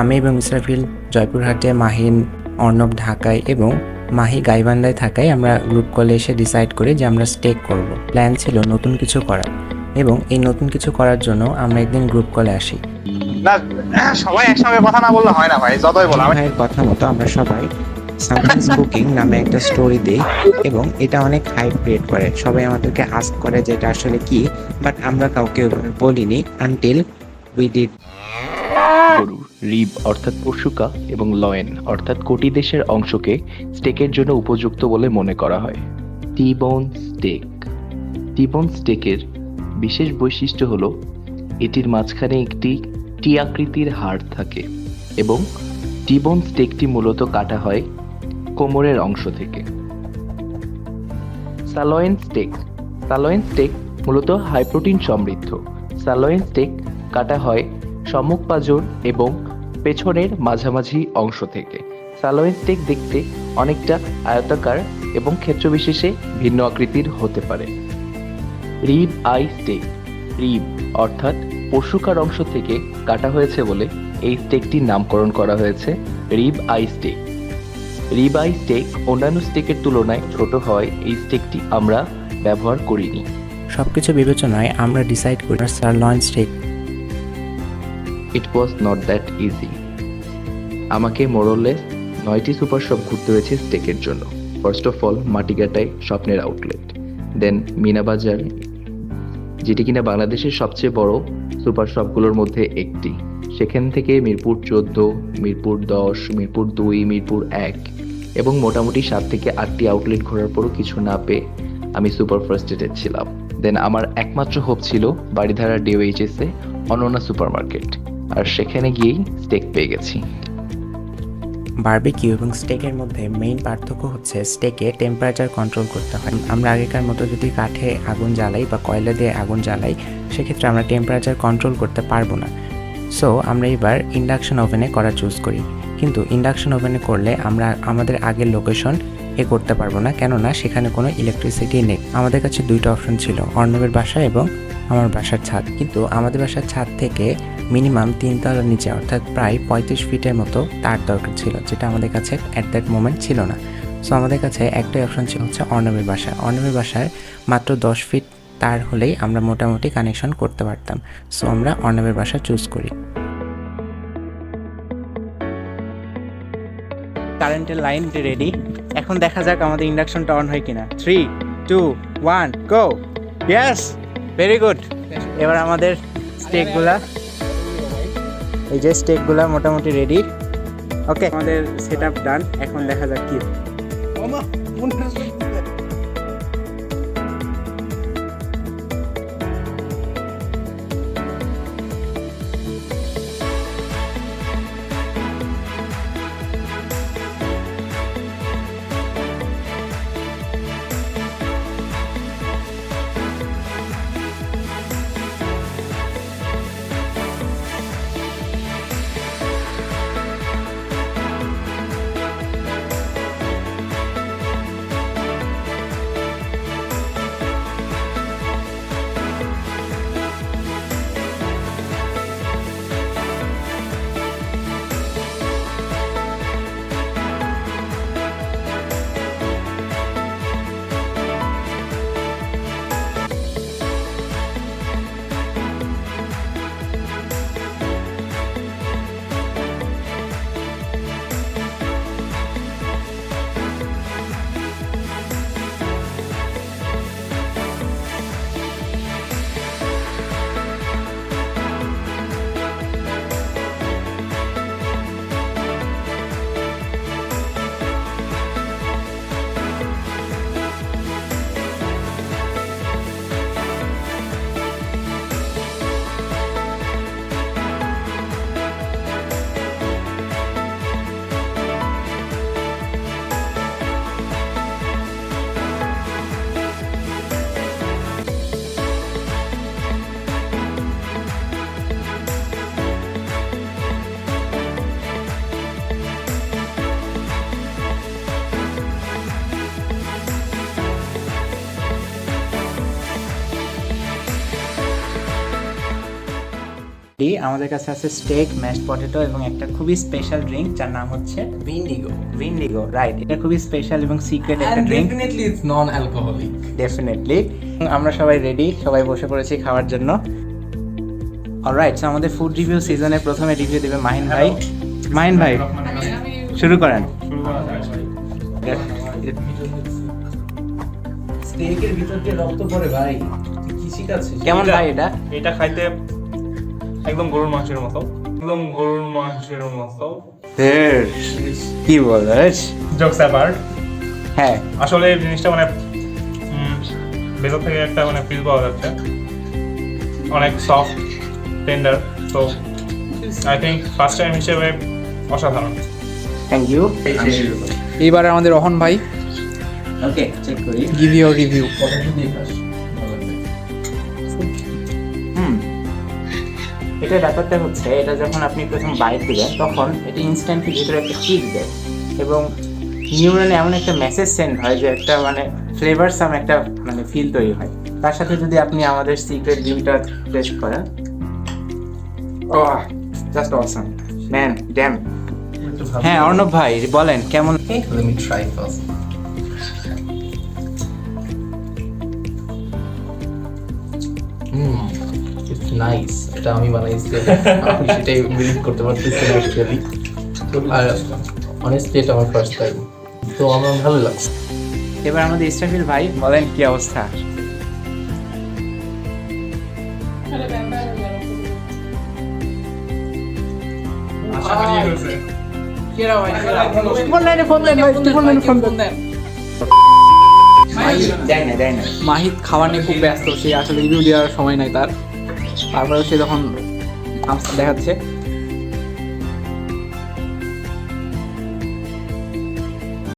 আমি এবং ইসরাফিল জয়পুরহাটে, মাহিন অর্ণব ঢাকায় এবং মাহি গাইবান্ধায় থাকায় আমরা গ্রুপ কলে এসে ডিসাইড করি যে আমরা স্টেক করব। প্ল্যান ছিল নতুন কিছু করার, এবং এই নতুন কিছু করার জন্য আমরা একদিন গ্রুপ কলে আসি। না, সবাই একসঙ্গে কথা না বললে হয় না ভাই, যতই বলো। ভাইয়ের কথা মতো আমরা সবাই সামথিংস কুকিং নামে একটা স্টোরি দিই এবং এটা অনেক হাইপ ক্রিয়েট করে। সবাই আমাদেরকে আস্ক করে যে এটা আসলে কি, বাট আমরা কাউকে বলিনি আনটিল উই ডিড। গরু, রিব অর্থাৎ পশুকা এবং লয়েন অর্থাৎ কোটি দেশের অংশকে স্টেকের জন্য উপযুক্ত বলে মনে করা হয়। টি-বোন স্টেক। টি-বোন স্টেকের বিশেষ বৈশিষ্ট্য হলো এটির মাঝখানে একটি টি আকৃতির হাড় থাকে এবং টি-বোন স্টেকটি মূলত কাটা হয় কোমরের অংশ থেকে। সালয়েন স্টেক। সালয়েন স্টেক মূলত হাই প্রোটিন সমৃদ্ধ। সালয়েন স্টেক কাটা হয় সম্মুখ পাঁজর এবং পেছনের মাঝামাঝি অংশ থেকে। সালয়েন স্টেক দেখতে অনেকটা আয়তাকার এবং ক্ষেত্রবিশেষে ভিন্ন আকৃতির হতে পারে। Rib eye steak. রিব অর্থাৎ পশুকার অংশ থেকে কাটা হয়েছে বলে এই স্টেকটির নামকরণ করা হয়েছে rib eye steak. Rib eye steak অন্যান্য স্টেকের তুলনায় ছোট হয় এই স্টেকটি আমরা ব্যবহার করিনি। সবকিছু বিবেচনায় আমরা ডিসাইড করি sirloin steak. It was not that easy. আমাকে মোরলেস 9টি সুপার শপ ঘুরতে হয়েছে স্টেকের জন্য। ফার্স্ট অফ অল মাটিগাটায় স্বপ্নের আউটলেট, দেন মিনাবাজার, যেটি কিনা বাংলাদেশের সবচেয়ে বড় সুপার শপগুলোর মধ্যে একটি। সেখান থেকে মিরপুর 14, মিরপুর 10, মিরপুর 2, মিরপুর 1 এবং মোটামুটি 7 থেকে 8টি আউটলেট ঘোরার পরও কিছু না পেয়ে আমি সুপার ফ্রাস্ট্রেটেড ছিলাম। দেন আমার একমাত্র হোপ ছিল বাড়িধারা ডিওএইচএসে অনন্যা সুপার মার্কেট, আর সেখানে গিয়েই স্টেক পেয়ে গেছি। বারবিকিউ এবং স্টেকের মধ্যে মেইন পার্থক্য হচ্ছে স্টেকে টেম্পারেচার কন্ট্রোল করতে হয়। আমরা আগেকার মতো যদি কাঠে আগুন জ্বালাই বা কয়লা দিয়ে আগুন জ্বালাই, সেক্ষেত্রে আমরা টেম্পারেচার কন্ট্রোল করতে পারবো না। সো আমরা এবার ইন্ডাকশন ওভেনে করা চুজ করি, কিন্তু ইন্ডাকশন ওভেনে করলে আমরা আমাদের আগের লোকেশন করতে পারবো না, কেননা সেখানে কোনো ইলেকট্রিসিটি নেই। আমাদের কাছে দুইটা অপশন ছিল, অর্ণবের বাসা এবং আমার বাসার ছাদ। কিন্তু আমাদের বাসার ছাদ থেকে মিনিমাম 3 তলার নিচে অর্থাৎ প্রায় 35 ফিটের মতো তার দরকার ছিল, যেটা আমাদের কাছে অ্যাট দ্যাট মোমেন্ট ছিল না। সো আমাদের কাছে একটাই অপশন ছিল হচ্ছে অর্ণবের বাসা। অর্ণবের বাসায় মাত্র 10 ফিট তার হলেই আমরা মোটামুটি কানেকশন করতে পারতাম। সো আমরা অর্ণবের বাসা চুজ করি। কারেন্টের লাইন রেডি, এখন দেখা যাক আমাদের ইন্ডাকশনটা অন হয় কিনা। 3, 2, 1 গো। Yes, very good. এবার আমাদের স্টেকগুলা, এই যে স্টেকগুলা মোটামুটি রেডি। ওকে, আমাদের সেটআপ ডান। এখন দেখা যাক কি। আমাদের কাছে আছে স্টেক, ম্যাশড পটেটো এবং একটা খুবই স্পেশাল ড্রিঙ্ক যার নাম হচ্ছে ভিন্ডিগো, রাইট। এটা খুবই স্পেশাল এবং সিক্রেট একটা drink. Definitely it's non-alcoholic. Definitely. আমরা সবাই রেডি, সবাই বসে পড়েছি খাওয়ার জন্য। অলরাইট, সো আমাদের ফুড রিভিউ সিজনের প্রথমে রিভিউ দেবে মাহিন ভাই। মাহিন ভাই শুরু করেন। স্টেকের ভিতর দিয়ে রক্ত পড়ে ভাই, তুই কি শিখাচ্ছিস? কেমন ভাই এটা? এটা খাইতে একদম গরুর মাংসের মতো, একদম গরুর মাংসের মতো। কি বলিস? জোকস অ্যাপার্ট, হ্যাঁ, আসলে এই জিনিসটা মানে ভেতর থেকে একটা মানে ফিল পাওয়া যাচ্ছে, অনেক সফট টেন্ডার। তো আই থিঙ্ক ফার্স্ট টাইম হিসেবে অসাধারণ। Thank you. এইবার আমাদের রহন ভাই, ওকে, চেক করি। Give your review. এটা ব্যাপারটা হচ্ছে, এটা যখন আপনি প্রথম বাইট দিবেন তখন এটা ইনস্ট্যান্টলি ভিতরে একটা কিক দেয় এবং নিউরনে এমন একটা মেসেজ সেন্ড হয় যে একটা মানে ফ্লেভার সাম একটা মানে ফিল তৈরি হয়। তার সাথে যদি আপনি আমাদের সিক্রেট ড্রিঙ্কটা টেস্ট করেন, জাস্ট অসাম ম্যান, ড্যাম। হ্যাঁ অর্ণব ভাই বলেন কেমন? Let me try first. It's nice. এটা আমি বানাইছি, আমি সেটাই বিলিভ করতে পারতেছি না অ্যাকচুয়ালি। আর অনেস্টলি এটা আমার ফার্স্ট টাইম, তো আমার ভালো লাগছে। এবার আমাদের ইসরাফিল ভাই বলেন কি অবস্থা? আশা করি হয়েছে। দেয় না। মাহিত খাবার নিয়ে খুব ব্যস্ত, সে আসলে রিভিউ দেওয়ার সময় নাই তার। তারপরে সে যখন দেখাচ্ছে